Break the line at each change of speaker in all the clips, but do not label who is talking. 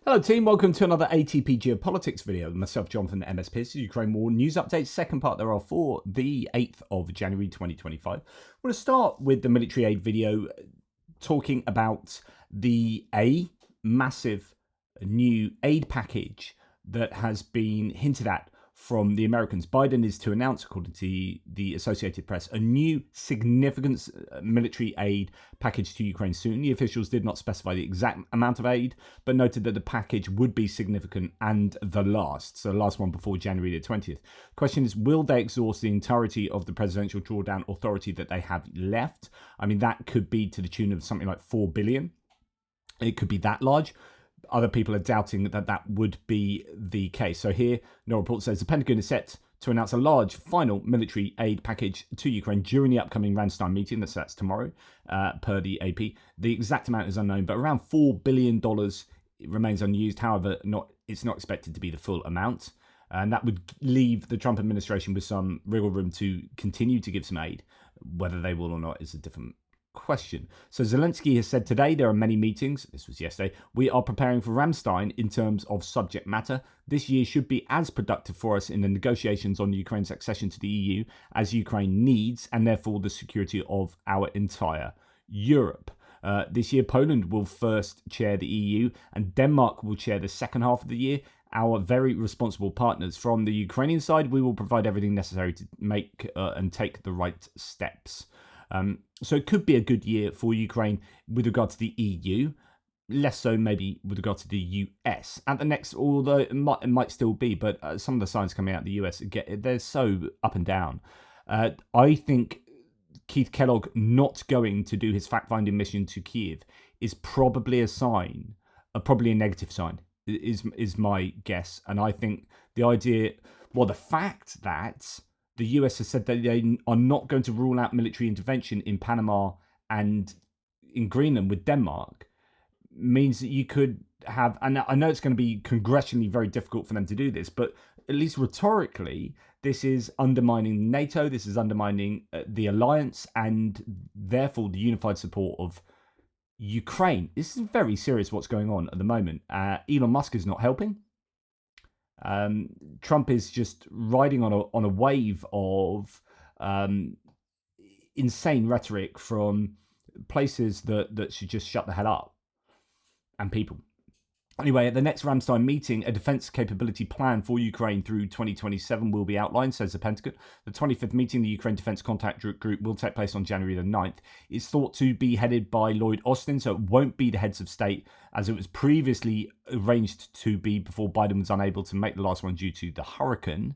Hello team, welcome to another ATP Geopolitics video. Myself, Jonathan, MS Pierce, Ukraine War News Updates, second part thereof for the 8th of January 2025. I'm going to start with the military aid video talking about the massive new aid package that has been hinted at from the Americans. Biden is to announce, according to the Associated Press, a new significant military aid package to Ukraine soon. The officials did not specify the exact amount of aid, but noted that the package would be significant and the last one before January the 20th. Question is, will they exhaust the entirety of the presidential drawdown authority that they have left? I mean, that could be to the tune of something like $4 billion. It could be that large. Other people are doubting that that would be the case. So here, no report says the Pentagon is set to announce a large final military aid package to Ukraine during the upcoming Ramstein meeting. That's tomorrow, per the AP. The exact amount is unknown, but around $4 billion remains unused. However, it's not expected to be the full amount. And that would leave the Trump administration with some wiggle room to continue to give some aid. Whether they will or not is a different question. So Zelensky has said today there are many meetings. This was yesterday. We are preparing for Ramstein in terms of subject matter. This year should be as productive for us in the negotiations on Ukraine's accession to the EU as Ukraine needs, and therefore the security of our entire Europe. This year, Poland will first chair the EU, and Denmark will chair the second half of the year. Our very responsible partners. From the Ukrainian side, we will provide everything necessary to make and take the right steps. So it could be a good year for Ukraine with regard to the EU, less so maybe with regard to the US. At the next, although it might still be, but some of the signs coming out of the US, they're so up and down. I think Keith Kellogg not going to do his fact-finding mission to Kiev is probably a sign, probably a negative sign, is my guess. And I think the fact that the US has said that they are not going to rule out military intervention in Panama and in Greenland with Denmark means that you could have, and I know it's going to be congressionally very difficult for them to do this, but at least rhetorically, this is undermining NATO, this is undermining the alliance, and therefore the unified support of Ukraine. This is very serious what's going on at the moment. Elon Musk is not helping. Trump is just riding on a wave of insane rhetoric from places that should just shut the hell up, and people. Anyway, at the next Ramstein meeting, a defense capability plan for Ukraine through 2027 will be outlined, says the Pentagon. The 25th meeting, the Ukraine Defense Contact Group, will take place on January the 9th. It's thought to be headed by Lloyd Austin, so it won't be the heads of state as it was previously arranged to be before Biden was unable to make the last one due to the hurricane.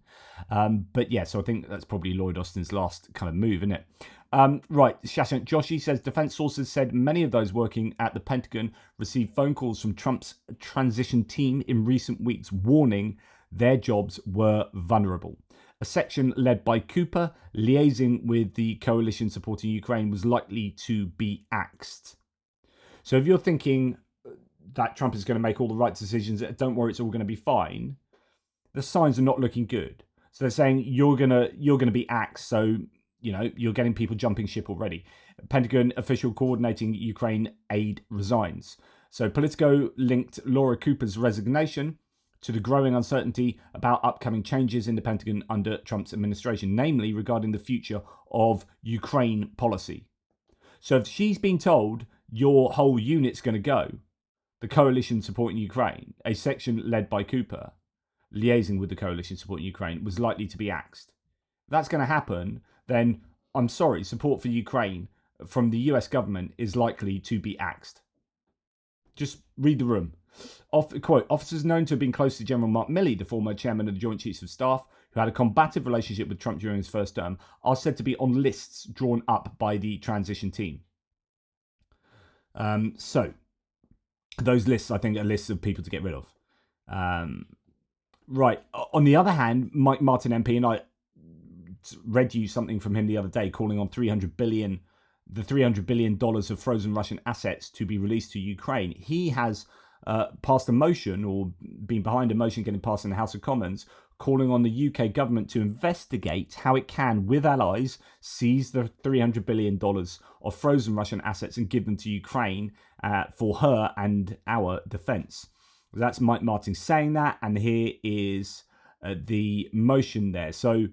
But yeah, so I think that's probably Lloyd Austin's last kind of move, isn't it? Right, Shashank Joshi says defense sources said many of those working at the Pentagon received phone calls from Trump's transition team in recent weeks warning their jobs were vulnerable. A section led by Cooper, liaising with the coalition supporting Ukraine, was likely to be axed. So if you're thinking that Trump is going to make all the right decisions, don't worry, it's all going to be fine, the signs are not looking good. So they're saying you're gonna be axed, so you're getting people jumping ship already. Pentagon official coordinating Ukraine aid resigns. So Politico linked Laura Cooper's resignation to the growing uncertainty about upcoming changes in the Pentagon under Trump's administration, namely regarding the future of Ukraine policy. So if she's been told your whole unit's going to go, the coalition supporting Ukraine, a section led by Cooper, liaising with the coalition supporting Ukraine, was likely to be axed. If that's going to happen, then I'm sorry, support for Ukraine from the US government is likely to be axed. Just read the room. Quote, officers known to have been close to General Mark Milley, the former chairman of the Joint Chiefs of Staff, who had a combative relationship with Trump during his first term, are said to be on lists drawn up by the transition team. So, those lists, I think, are lists of people to get rid of. Right. On the other hand, Mike Martin MP, and I read you something from him the other day calling on $300 billion of frozen Russian assets to be released to Ukraine. He has passed a motion, or been behind a motion getting passed in the House of Commons, calling on the UK government to investigate how it can, with allies, seize the $300 billion of frozen Russian assets and give them to Ukraine for her and our defence. That's Mike Martin saying that, and here is the motion there. So,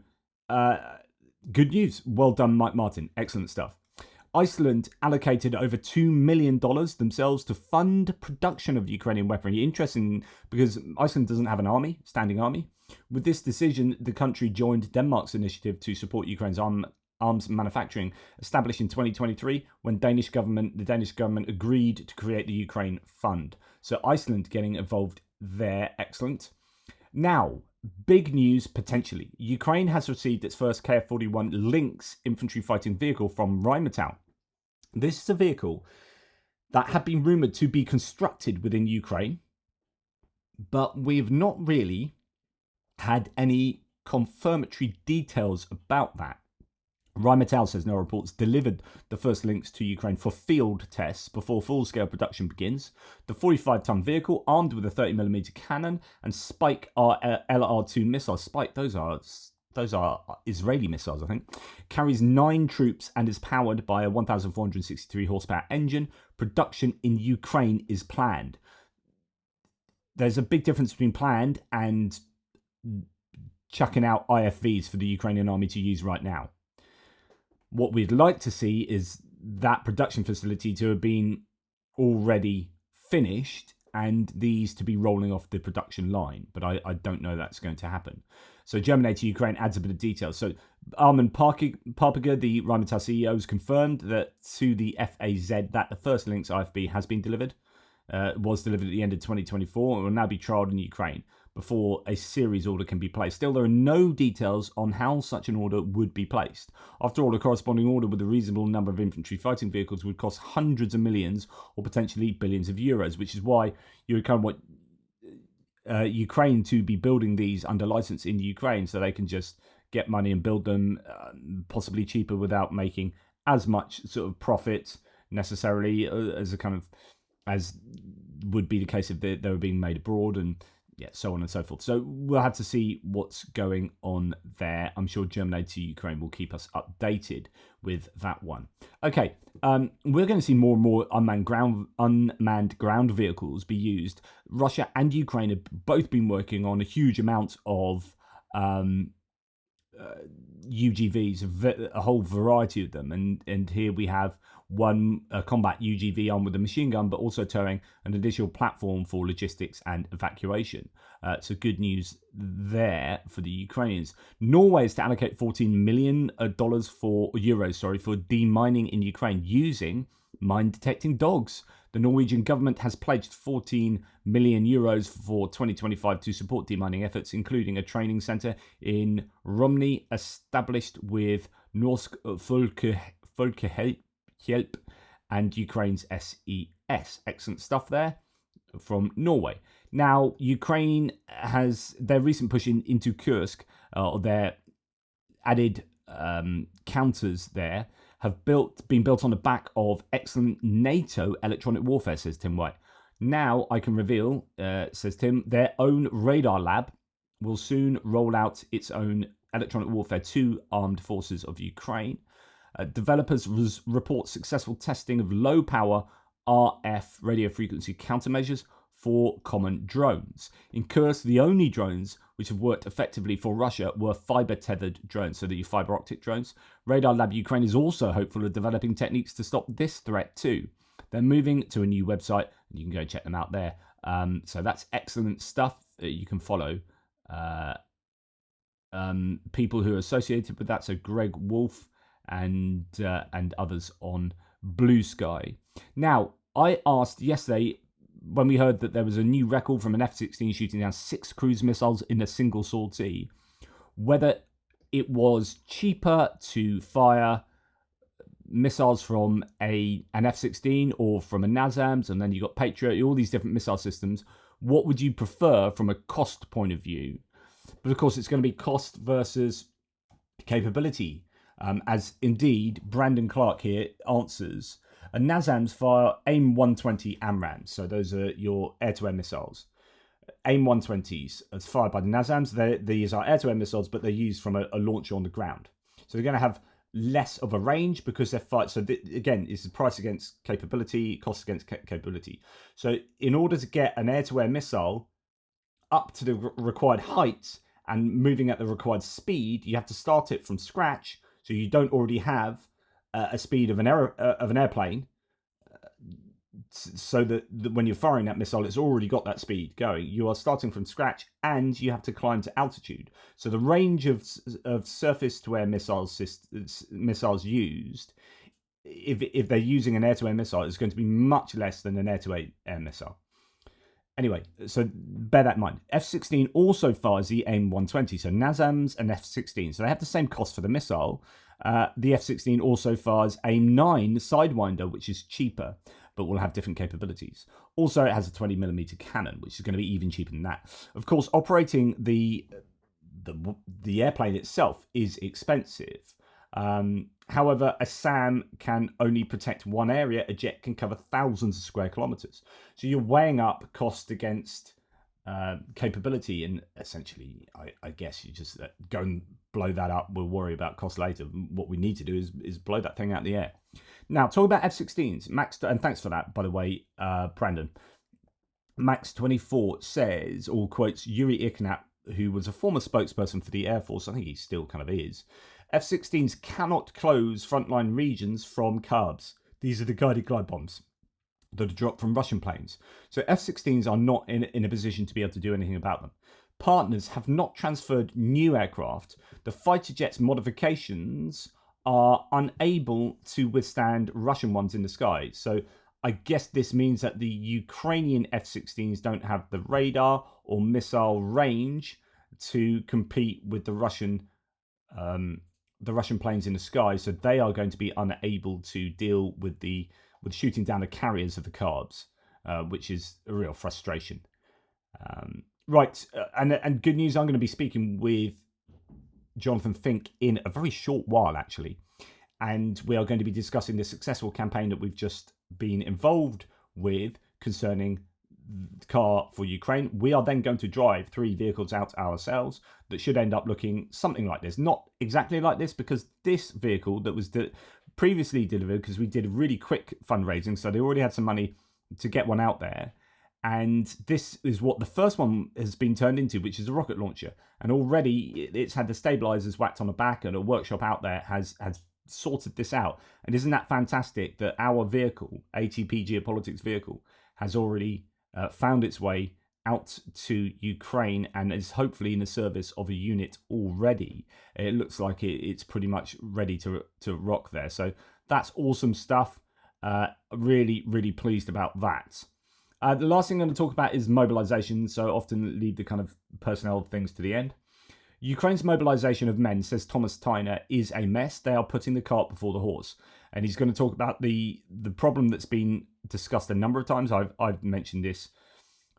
good news. Well done, Mike Martin. Excellent stuff. Iceland allocated over $2 million themselves to fund production of Ukrainian weaponry. Interesting, because Iceland doesn't have an army, standing army. With this decision, the country joined Denmark's initiative to support Ukraine's arms manufacturing, established in 2023 when the Danish government agreed to create the Ukraine Fund. So Iceland getting involved there. Excellent. Now, big news potentially. Ukraine has received its first Kf-41 Lynx infantry fighting vehicle from Rheinmetall. This is a vehicle that had been rumoured to be constructed within Ukraine, but we've not really had any confirmatory details about that. Rheinmetall says no reports delivered the first Lynx to Ukraine for field tests before full-scale production begins. The 45-ton vehicle, armed with a 30mm cannon and Spike LR2 missiles, Spike, those are Israeli missiles, I think, carries 9 troops and is powered by a 1,463 horsepower engine. Production in Ukraine is planned. There's a big difference between planned and chucking out IFVs for the Ukrainian army to use right now. What we'd like to see is that production facility to have been already finished and these to be rolling off the production line. But I don't know that's going to happen. So Germany to Ukraine adds a bit of detail. So Armin Parpiger, the Rheinmetall CEO, has confirmed that to the FAZ that the first Lynx IFB has been delivered. Was delivered at the end of 2024 and will now be trialled in Ukraine before a series order can be placed. Still, there are no details on how such an order would be placed. After all, a corresponding order with a reasonable number of infantry fighting vehicles would cost hundreds of millions or potentially billions of euros, which is why you would kind of want Ukraine to be building these under license in Ukraine so they can just get money and build them possibly cheaper without making as much sort of profit necessarily as would be the case if they were being made abroad, and so on and so forth. So we'll have to see what's going on there. I'm sure Germany to Ukraine will keep us updated with that one. Okay, we're going to see more and more unmanned ground vehicles be used. Russia and Ukraine have both been working on a huge amount of UGVs, a whole variety of them, and here we have one combat UGV armed with a machine gun, but also towing an additional platform for logistics and evacuation. So good news there for the Ukrainians. Norway is to allocate $14 million for demining in Ukraine using mine detecting dogs. The Norwegian government has pledged 14 million euros for 2025 to support demining efforts, including a training centre in Romny established with Norsk Folkehjelp and Ukraine's SES. Excellent stuff there from Norway. Now, Ukraine has their recent push into Kursk, their added counters there, have been built on the back of excellent NATO electronic warfare, says Tim White. Now I can reveal, says Tim, their own radar lab will soon roll out its own electronic warfare to armed forces of Ukraine. Developers report successful testing of low-power RF radio frequency countermeasures for common drones. In Kursk, the only drones which have worked effectively for Russia were fiber-tethered drones, so the fiber optic drones. Radar Lab Ukraine is also hopeful of developing techniques to stop this threat too. They're moving to a new website, and you can go check them out there. So that's excellent stuff. You can follow people who are associated with that. So Greg Wolf and others on Blue Sky. Now, I asked yesterday when we heard that there was a new record from an F-16 shooting down 6 cruise missiles in a single sortie, whether it was cheaper to fire missiles from an F-16 or from a NASAMS, and then you got Patriot, all these different missile systems. What would you prefer from a cost point of view? But of course, it's going to be cost versus capability. As indeed Brandon Clark here answers, a NASAMS fire AIM-120 AMRAAMs, so those are your air-to-air missiles. AIM-120s as fired by the NASAMS. These are air-to-air missiles, but they're used from a launcher on the ground. So they're going to have less of a range because they're fight. So again, it's the price against capability, cost against capability. So in order to get an air-to-air missile up to the required height and moving at the required speed, you have to start it from scratch. So you don't already have a speed of an airplane. So that when you're firing that missile, it's already got that speed going. You are starting from scratch, and you have to climb to altitude. So the range of surface-to-air missiles used, if they're using an air-to-air missile, is going to be much less than an air-to-air missile. Anyway, so bear that in mind. F-16 also fires the AIM-120, so NASAMS and F-16. So they have the same cost for the missile. The F-16 also fires AIM-9 Sidewinder, which is cheaper, but will have different capabilities. Also, it has a 20mm cannon, which is going to be even cheaper than that. Of course, operating the airplane itself is expensive. However, a SAM can only protect one area. A jet can cover thousands of square kilometers. So you're weighing up cost against capability, and essentially, I guess you just go and blow that up. We'll worry about cost later. What we need to do is blow that thing out of the air. Now, talk about F-16s. Max, and thanks for that, by the way, Brandon. Max24 says, or quotes Yuri Ignat, who was a former spokesperson for the Air Force. I think he still kind of is. F-16s cannot close frontline regions from CABs. These are the guided glide bombs that are dropped from Russian planes. So F-16s are not in a position to be able to do anything about them. Partners have not transferred new aircraft. The fighter jets modifications are unable to withstand Russian ones in the sky. So I guess this means that the Ukrainian F-16s don't have the radar or missile range to compete with the Russian planes in the sky. So they are going to be unable to deal with shooting down the carriers of the CABs, which is a real frustration. Right, and good news, I'm going to be speaking with Jonathan Fink in a very short while, actually. And we are going to be discussing the successful campaign that we've just been involved with concerning the car for Ukraine. We are then going to drive 3 vehicles out ourselves that should end up looking something like this. Not exactly like this, because this vehicle that was previously delivered, because we did a really quick fundraising, so they already had some money to get one out there. And this is what the first one has been turned into, which is a rocket launcher. And already it's had the stabilizers whacked on the back, and a workshop out there has sorted this out. And isn't that fantastic that our vehicle, ATP Geopolitics vehicle, has already found its way out to Ukraine and is hopefully in the service of a unit already. It looks like it's pretty much ready to rock there. So that's awesome stuff. Really, really pleased about that. The last thing I'm going to talk about is mobilization, so often leave the kind of personnel things to the end. Ukraine's mobilization of men, says Thomas Tyner, is a mess. They are putting the cart before the horse. And he's going to talk about the problem that's been discussed a number of times. I've mentioned this,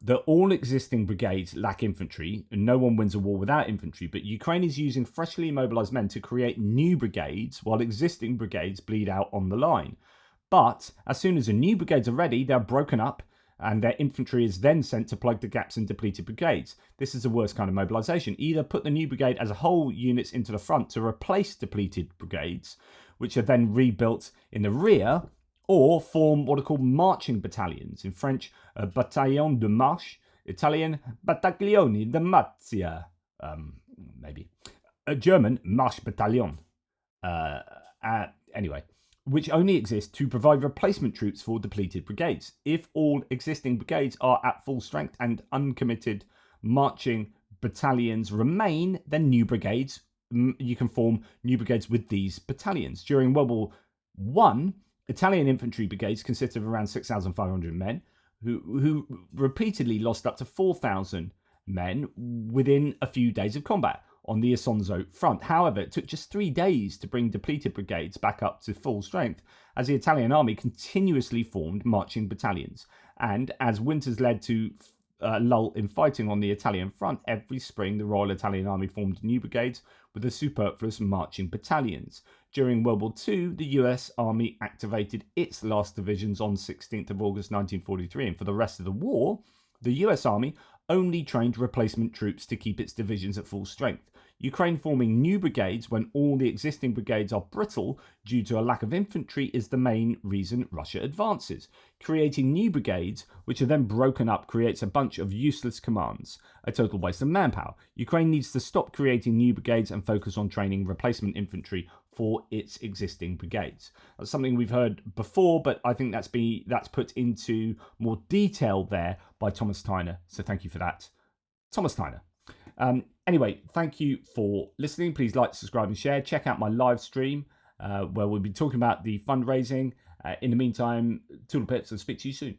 that all existing brigades lack infantry, and no one wins a war without infantry, but Ukraine is using freshly mobilized men to create new brigades while existing brigades bleed out on the line. But as soon as the new brigades are ready, they're broken up, and their infantry is then sent to plug the gaps in depleted brigades. This is the worst kind of mobilisation. Either put the new brigade as a whole units into the front to replace depleted brigades, which are then rebuilt in the rear, or form what are called marching battalions. In French, bataillon de marche. Italian, battaglioni de marcia. Maybe. German, Marschbataillon. Anyway, which only exist to provide replacement troops for depleted brigades. If all existing brigades are at full strength and uncommitted marching battalions remain, then new brigades, you can form new brigades with these battalions. During World War I, Italian infantry brigades consisted of around 6,500 men, who repeatedly lost up to 4,000 men within a few days of combat on the Isonzo front. However, it took just 3 days to bring depleted brigades back up to full strength, as the Italian army continuously formed marching battalions. And as winters led to lull in fighting on the Italian front, every spring the Royal Italian Army formed new brigades with the superfluous marching battalions. During World War II, the US Army activated its last divisions on 16th of August 1943, and for the rest of the war, the US Army only trained replacement troops to keep its divisions at full strength. Ukraine forming new brigades when all the existing brigades are brittle due to a lack of infantry is the main reason Russia advances. Creating new brigades, which are then broken up, creates a bunch of useless commands, a total waste of manpower. Ukraine needs to stop creating new brigades and focus on training replacement infantry for its existing brigades. That's something we've heard before, but I think that's put into more detail there by Thomas Tyner. So thank you for that, Thomas Tyner. Anyway, thank you for listening. Please like, subscribe, and share. Check out my live stream where we'll be talking about the fundraising. In the meantime, toodle pits, and speak to you soon.